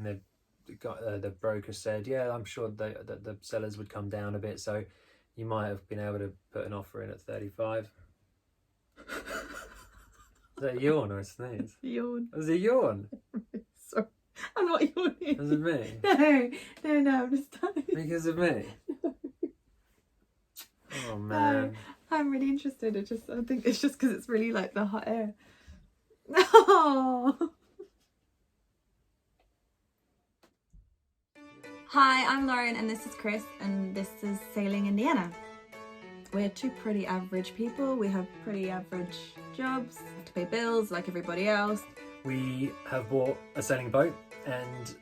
And the broker said, yeah, I'm sure that the sellers would come down a bit, so you might have been able to put an offer in at 35. Is that a yawn or a sneeze? Yawn. Was it a yawn? Sorry, I'm not yawning. Was it me? No, I'm just tired. Because of me? Oh man. I'm really interested. I think it's just because it's really like the hot air. Oh. Hi, I'm Lauren and this is Chris and this is Sailing Indiana. We're two pretty average people. We have pretty average jobs, have to pay bills like everybody else. We have bought a sailing boat and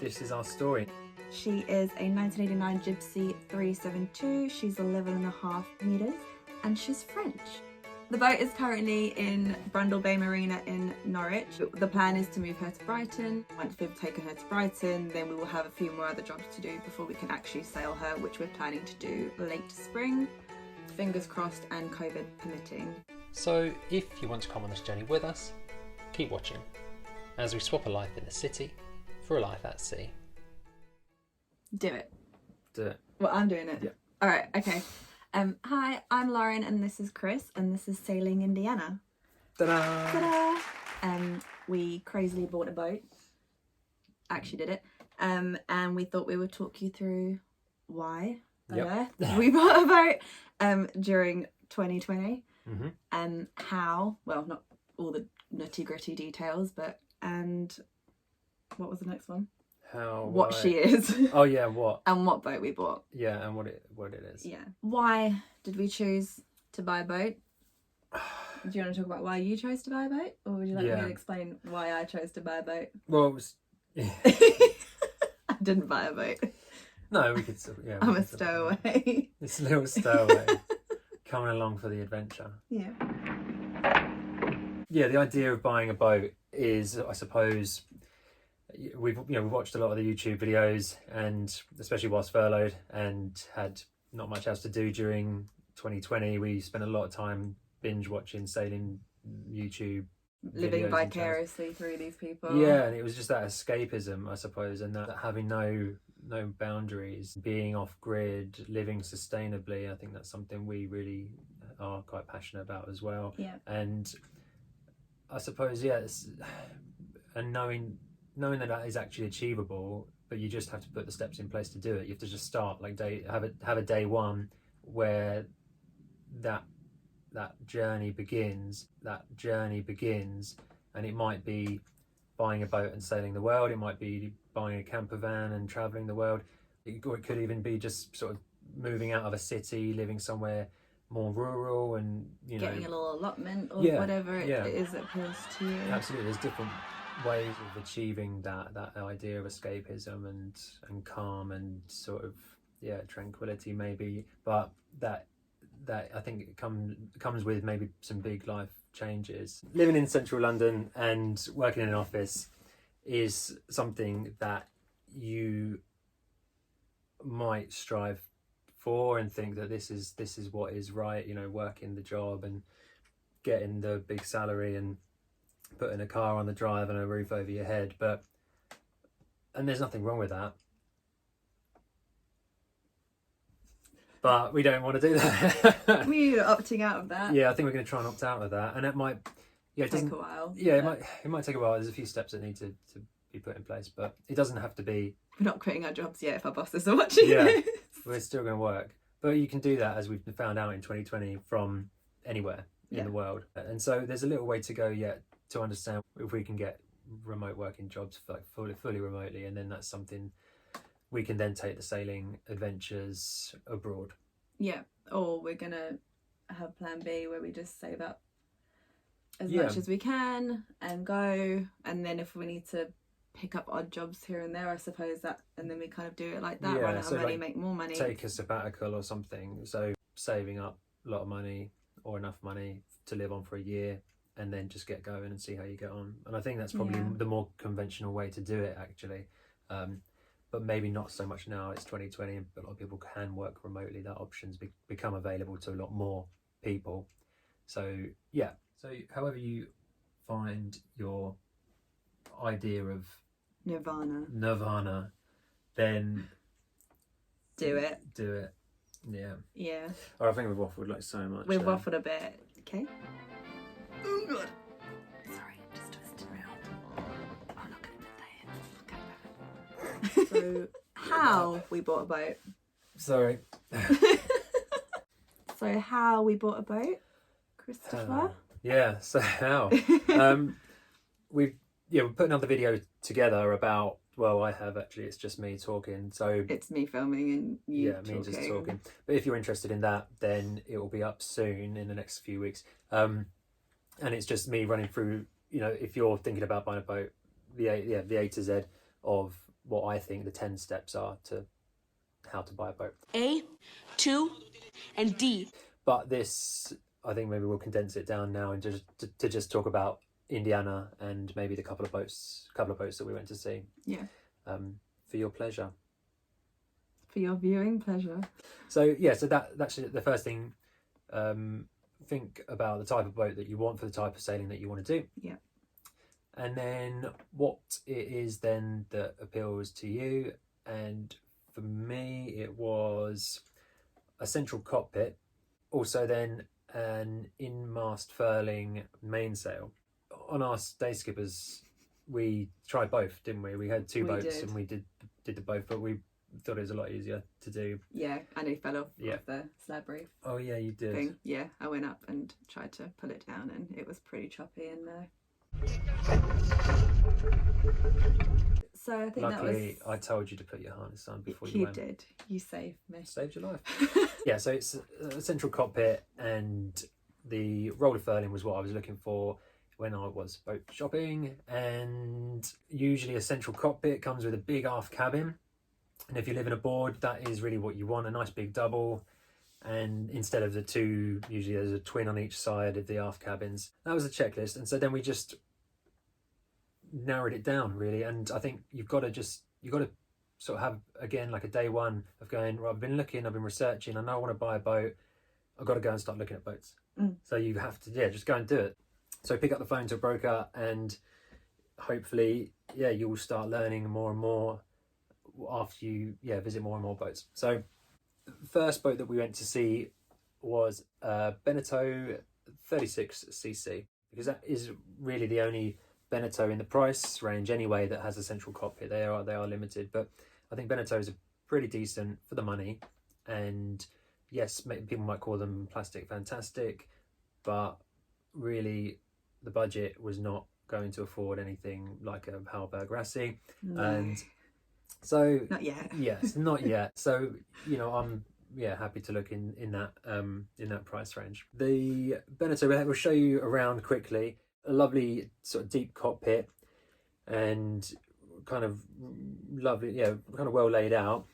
this is our story. She is a 1989 Gib'sea 372. She's 11.5 meters and she's French. The boat is currently in Brundle Bay Marina in Norwich. The plan is to move her to Brighton. Once we've taken her to Brighton, then we will have a few more other jobs to do before we can actually sail her, which we're planning to do late spring. Fingers crossed and COVID permitting. So if you want to come on this journey with us, keep watching as we swap a life in the city for a life at sea. Do it. Do it. Well, I'm doing it. Yeah. All right, okay. Hi, I'm Lauren and this is Chris and this is Sailing Indiana. Ta-da! Ta-da! We crazily bought a boat. Actually did it. And we thought we would talk you through why on earth we bought a boat during 2020. Mm-hmm. And how, well, not all the nitty-gritty details, but, and what was the next one? What she is. Oh yeah, what? And what boat we bought. Yeah, and what it is. Yeah. Why did we choose to buy a boat? Do you want to talk about why you chose to buy a boat? Or would you like me to explain why I chose to buy a boat? Well, it was... I didn't buy a boat. No, we could still... Yeah, I'm a stowaway. This little stowaway. Coming along for the adventure. Yeah. Yeah, the idea of buying a boat is, I suppose... We've watched a lot of the YouTube videos, and especially whilst furloughed and had not much else to do during 2020, we spent a lot of time binge watching sailing YouTube, living vicariously through these people. Yeah, and it was just that escapism, I suppose, and that having no boundaries, being off grid, living sustainably. I think that's something we really are quite passionate about as well. Yeah, and I suppose and knowing that is actually achievable, but you just have to put the steps in place to do it. You have to just start, like have a day one where that journey begins, and it might be buying a boat and sailing the world. It might be buying a camper van and traveling the world. It could even be just sort of moving out of a city, living somewhere more rural, and getting a little allotment or whatever it is that appeals to you. Absolutely, there's different ways of achieving that idea of escapism and calm and sort of tranquility maybe, but that I think it comes with maybe some big life changes. Living in central London and working in an office is something that you might strive for and think that this is what is right, working the job and getting the big salary and putting a car on the drive and a roof over your head, and there's nothing wrong with that, but we don't want to do that. We're opting out of that. Yeah, I think we're going to try and opt out of that, and it might take a while. Yeah, it might take a while. There's a few steps that need to be put in place, but it doesn't have to be. We're not quitting our jobs yet if our bosses are watching this. We're still going to work, but you can do that, as we've found out in 2020, from anywhere in the world. And so there's a little way to go yet to understand if we can get remote working jobs like fully remotely, and then that's something we can then take the sailing adventures abroad. Yeah, or we're gonna have plan B where we just save up as much as we can and go, and then if we need to pick up odd jobs here and there, I suppose that, and then we kind of do it like that, run out of money, make more money, take a sabbatical or something. So saving up a lot of money or enough money to live on for a year, and then just get going and see how you get on. And I think that's probably the more conventional way to do it, actually. But maybe not so much now. It's 2020, but a lot of people can work remotely. That option's become available to a lot more people. So however you find your idea of Nirvana, then do it. Yeah. Yeah. Oh, I think we've waffled like so much. We've waffled a bit. Okay. Oh god. Sorry, just twist it around. I'm not gonna put that in. So, how we bought a boat. Sorry. So, how we bought a boat, Christopher? Yeah. So how? We're putting another video together about. Well, I have actually. It's just me talking. So it's me filming and you me just talking. But if you're interested in that, then it will be up soon in the next few weeks. And it's just me running through. If you're thinking about buying a boat, the A to Z of what I think the 10 steps are to how to buy a boat. A, 2, and D. But this, I think maybe we'll condense it down now and just talk about Indiana and maybe the couple of boats that we went to see. Yeah. For your pleasure. For your viewing pleasure. So that's the first thing. Think about the type of boat that you want for the type of sailing that you want to do. Yeah. And then what it is then that appeals to you. And for me, it was a central cockpit. Also then an in-mast furling mainsail. On our day skippers, we tried both, didn't we? We had two boats and we did the both, but we thought it was a lot easier to do. Yeah, I nearly fell off the slab reef. Oh yeah, you did. Thing. Yeah, I went up and tried to pull it down and it was pretty choppy in there. So I think luckily, I told you to put your harness on before you went. You did. You saved me. Saved your life. Yeah, so it's a central cockpit and the roller furling was what I was looking for when I was boat shopping. And usually a central cockpit comes with a big aft cabin. And if you're living aboard, that is really what you want, a nice big double. And instead of the two, usually there's a twin on each side of the aft cabins. That was the checklist. And so then we just narrowed it down really. And I think you've got to sort of have, again, like a day one of going, right, I've been looking, I've been researching, I know I want to buy a boat, I've got to go and start looking at boats. So you have to, just go and do it. So pick up the phone to a broker and hopefully, you will start learning more and more after you, visit more and more boats. So first boat that we went to see was Beneteau 36cc, because that is really the only Beneteau in the price range anyway that has a central cockpit. They are limited, but I think Beneteaus are pretty decent for the money. And yes, people might call them plastic fantastic, but really the budget was not going to afford anything like a Halberg Rassi. No. And so not yet. Yes, not yet. So I'm happy to look in that price range. The Beneteau, we'll show you around quickly. A lovely sort of deep cockpit and kind of lovely, kind of well laid out.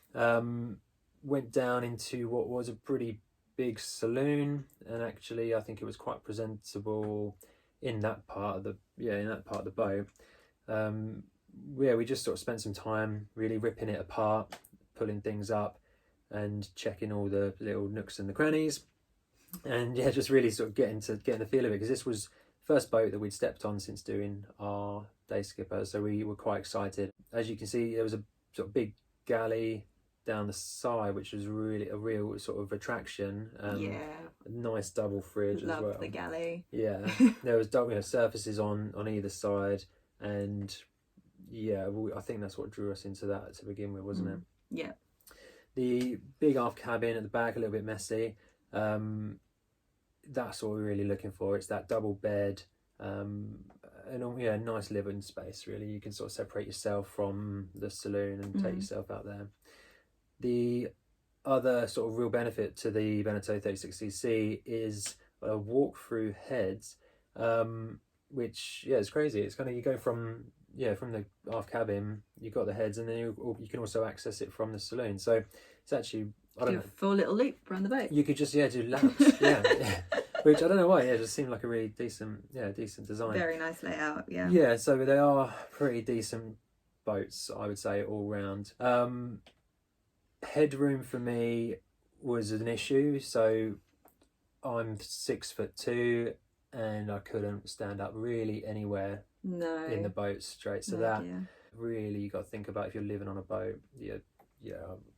Went down into what was a pretty big saloon, and actually I think it was quite presentable in that part of the boat. We just sort of spent some time really ripping it apart, pulling things up and checking all the little nooks and the crannies, and just really sort of getting the feel of it, because this was first boat that we'd stepped on since doing our day skipper, so we were quite excited. As you can see, there was a sort of big galley down the side, which was really a real sort of attraction. A nice double fridge as well. Love the galley. Yeah, there was double surfaces on either side, and I think that's what drew us into that to begin with, wasn't it? Yeah. The big aft cabin at the back, a little bit messy. That's what we're really looking for. It's that double bed, and nice living space really. You can sort of separate yourself from the saloon and take yourself out there. The other sort of real benefit to the Beneteau 36cc is a walk through heads, which it's crazy. It's kind of, you go from the aft cabin, you've got the heads, and then you can also access it from the saloon. So it's actually, I don't know, a full little loop around the boat. You could just do laps, which I don't know why. It just seemed like a really decent design. Very nice layout. Yeah. Yeah, so they are pretty decent boats, I would say, all round. Headroom for me was an issue. So I'm 6'2", and I couldn't stand up really anywhere in the boat straight. So Really, you got to think about if you're living on a boat. Yeah,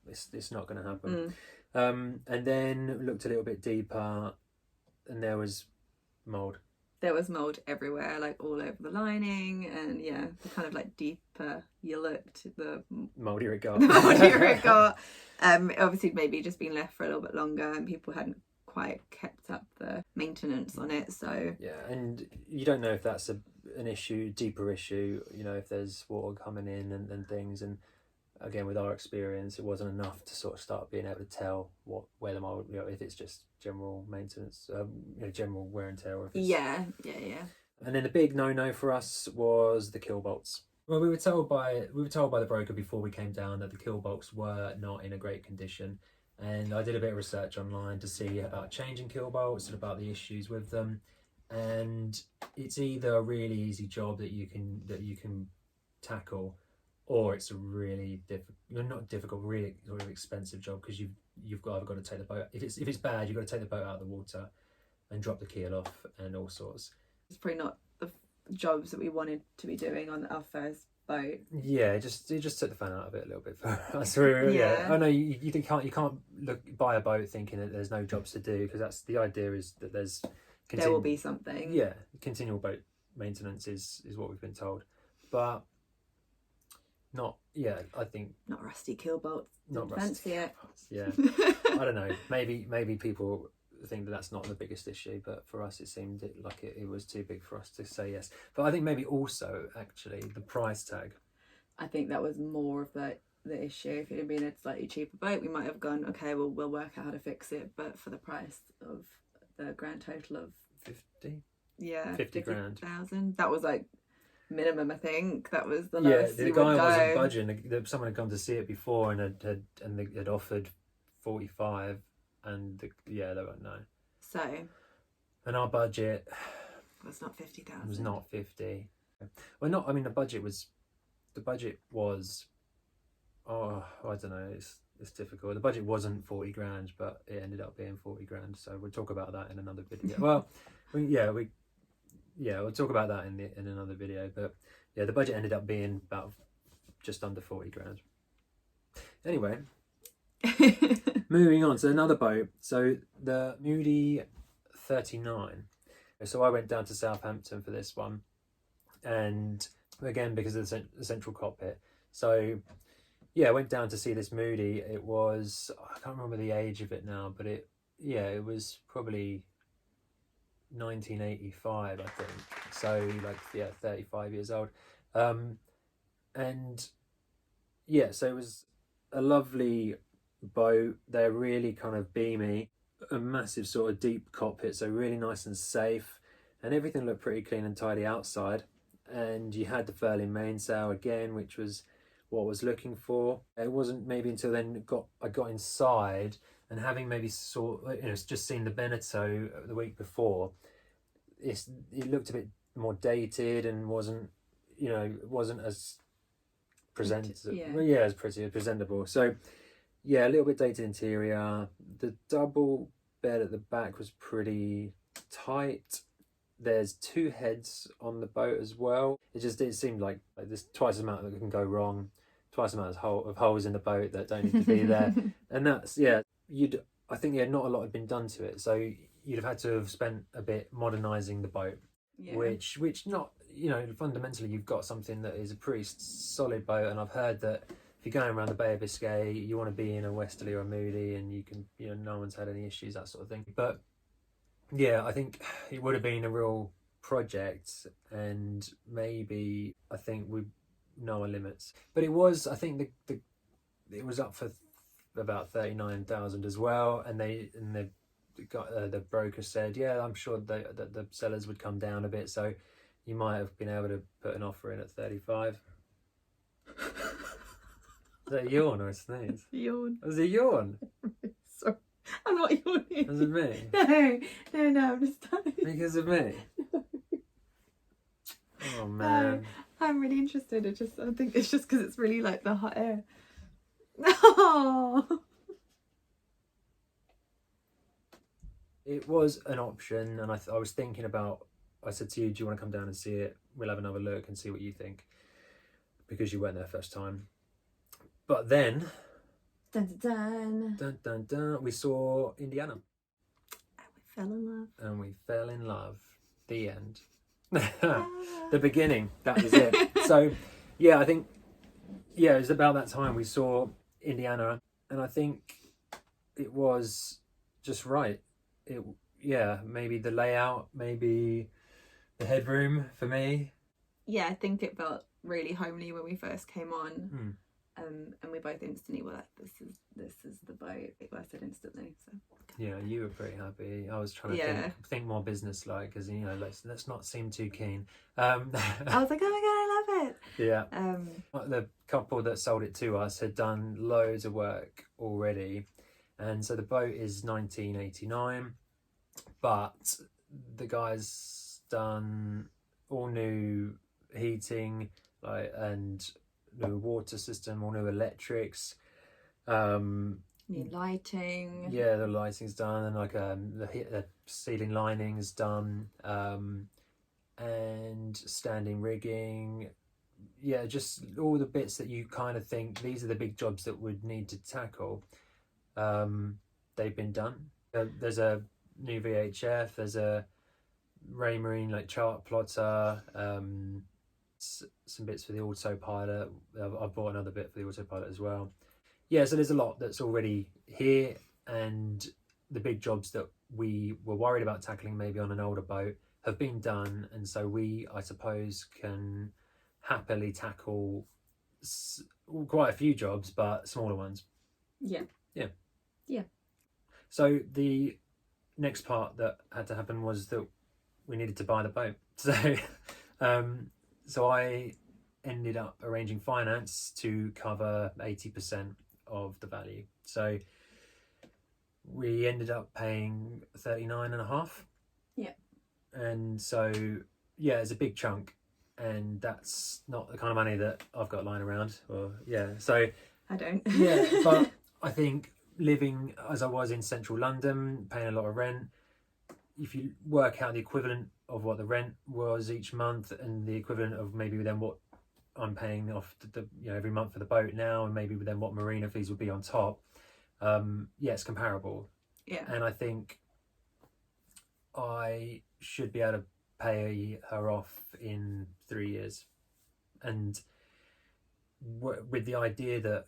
it's not going to happen. And then looked a little bit deeper, and there was mold. There was mold everywhere, like all over the lining, and yeah, the kind of like deeper you looked, the moldier it got. The moldier it got. Obviously, maybe just been left for a little bit longer, and people hadn't quite kept up the maintenance on it. So yeah, and you don't know if that's an issue, deeper issue. You know, if there's water coming in and things. And again, with our experience, it wasn't enough to sort of start being able to tell where the mold, you know, if it's just general maintenance, you know, general wear and tear. Or if it's... Yeah. And then the big no for us was the kill bolts. Well, we were told by the broker before we came down that the kill bolts were not in a great condition, and I did a bit of research online to see about changing kill bolts and about the issues with them. And it's either a really easy job that you can tackle, or it's a really really sort of expensive job, because you've got to take the boat. If it's bad, you've got to take the boat out of the water and drop the keel off and all sorts. It's probably not the jobs that we wanted to be doing on our first boat. Yeah, it just took the fun out of it a little bit for us. Yeah. I know you can't buy a boat thinking that there's no jobs to do, because that's the idea, is that there will be something. Yeah, continual boat maintenance is what we've been told, but not. Yeah, I think not rusty keel bolts. Not fancy it. Yeah, I don't know. Maybe people think that that's not the biggest issue, but for us it seemed like it was too big for us to say yes. But I think maybe also actually the price tag. I think that was more of the issue. If it had been a slightly cheaper boat, we might have gone, okay, well, we'll work out how to fix it. But for the price of the grand total of 50 grand, that was like minimum. I think that was the lowest. Yeah, the guy wasn't budging. Someone had come to see it before and had offered 45, and they were no. So, and our budget was not 50,000. Was not 50. Well, not. I mean, the budget was. Oh, I don't know. It's difficult. The budget wasn't 40 grand, but it ended up being 40 grand. So we'll talk about that in another video. Well, we'll talk about that in another video. But yeah, the budget ended up being about just under 40 grand. Anyway, moving on to another boat. So the Moody 39. So I went down to Southampton for this one, and again because of the central cockpit. So yeah, I went down to see this Moody. It was, I can't remember the age of it now, but it was probably 1985, I think. So 35 years old. And yeah, so it was a lovely boat. They're really kind of beamy, a massive sort of deep cockpit, so really nice and safe, and everything looked pretty clean and tidy outside. And you had the furling mainsail again, which was what I was looking for. It wasn't maybe until then I got inside, and having maybe just seen the Beneteau the week before, it looked a bit more dated and wasn't as as pretty, as presentable. So yeah, a little bit dated interior. The double bed at the back was pretty tight. There's 2 heads on the boat as well. It seemed like there's twice the amount that can go wrong, twice the amount of holes in the boat that don't need to be there. And that's, I think not a lot had been done to it. So you'd have had to have spent a bit modernising the boat, which not, fundamentally you've got something that is a pretty solid boat. And I've heard that if you're going around the Bay of Biscay, you want to be in a Westerly or a Moody, and you can, no one's had any issues, that sort of thing. But yeah, I think it would have been a real project, and maybe I think we know our limits. But it was, I think it was up for about 39,000 as well, and the broker said, I'm sure that the sellers would come down a bit, so you might have been able to put an offer in at 35. Is that a yawn or a sneeze? Yawn. Was it a yawn? Sorry, I'm not yawning. Was it me? No, I'm just dying. Because of me? Oh man. I'm really interested. I think it's just because it's really like the hot air. No. It was an option, and I was thinking about. I said to you, "Do you want to come down and see it? We'll have another look and see what you think." because you weren't there first time. But then, Dun, dun, dun. dun, dun, dun, we saw Indiana. Fell in love. And we fell in love. The end. The beginning. That was it. So, yeah, I think, yeah, it was about that time we saw Indiana, and I think it was just right. Yeah, maybe the layout, maybe the headroom for me. Yeah, I think it felt really homely when we first came on. And we both instantly were like, this is the boat. I said instantly. So yeah, you were pretty happy. I was trying to think more business like, because let's not seem too keen. I was like, oh my god, I love it. Yeah. The couple that sold it to us had done loads of work already, and so the boat is 1989, but the guy's done all new heating, and new water system, all new electrics, new lighting. Yeah, the lighting's done, and the ceiling lining's done, and standing rigging. Yeah, just all the bits that you kind of think these are the big jobs that would need to tackle. They've been done. There's a new VHF. There's a Raymarine chart plotter. Some bits for the autopilot. I've bought another bit for the autopilot as well. Yeah, so there's a lot that's already here, and the big jobs that we were worried about tackling maybe on an older boat have been done, and so we, I suppose, can happily tackle quite a few jobs, but smaller ones. Yeah. So the next part that had to happen was that we needed to buy the boat. So I ended up arranging finance to cover 80% of the value. So we ended up paying 39.5. Yeah. And so, yeah, it's a big chunk, and that's not the kind of money that I've got lying around. So I don't. Yeah, but I think living as I was in central London, paying a lot of rent, if you work out the equivalent of what the rent was each month and the equivalent of maybe then what I'm paying off every month for the boat now, and maybe then what marina fees would be on top, it's comparable. Yeah. And I think I should be able to pay her off in 3 years, and with the idea that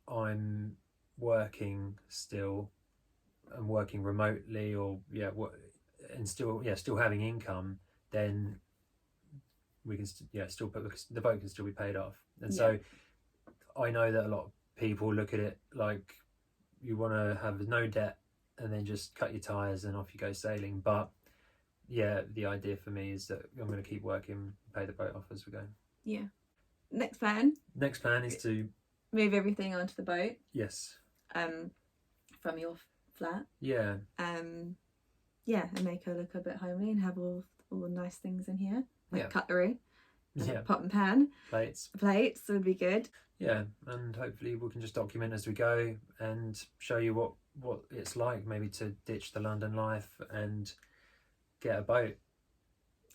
I'm working still and working remotely, and still having income, then we can the boat can still be paid off. And so I know that a lot of people look at it like you want to have no debt and then just cut your tires and off you go sailing, but the idea for me is that I'm going to keep working, pay the boat off as we go. Next plan is to move everything onto the boat. Yes. From your flat. Yeah. And make her look a bit homely and have all the nice things in here, like cutlery, pot and pan, plates would be good. Yeah, and hopefully we can just document as we go and show you what it's like, maybe to ditch the London life and get a boat.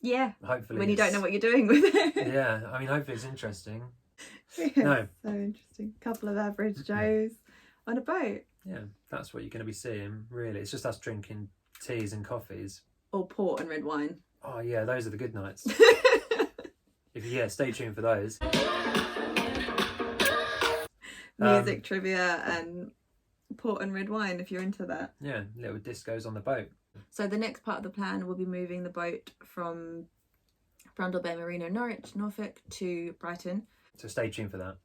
Yeah. Hopefully. When you don't know what you're doing with it. Yeah, I mean, hopefully it's interesting. No. So interesting. Couple of average Joes on a boat. Yeah, that's what you're going to be seeing, really. It's just us drinking teas and coffees. Or port and red wine. Oh, yeah, those are the good nights. Stay tuned for those. Music, trivia and port and red wine if you're into that. Yeah, little discos on the boat. So the next part of the plan will be moving the boat from Brundle Bay Marina, Norwich, Norfolk to Brighton. So stay tuned for that.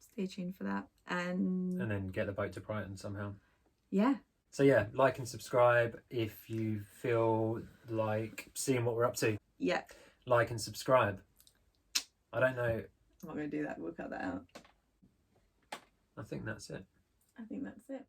Stay tuned for that. And then get the boat to Brighton somehow. Yeah. So yeah, like and subscribe if you feel like seeing what we're up to. Yeah. Like and subscribe. I don't know. I'm not going to do that. We'll cut that out. I think that's it. I think that's it.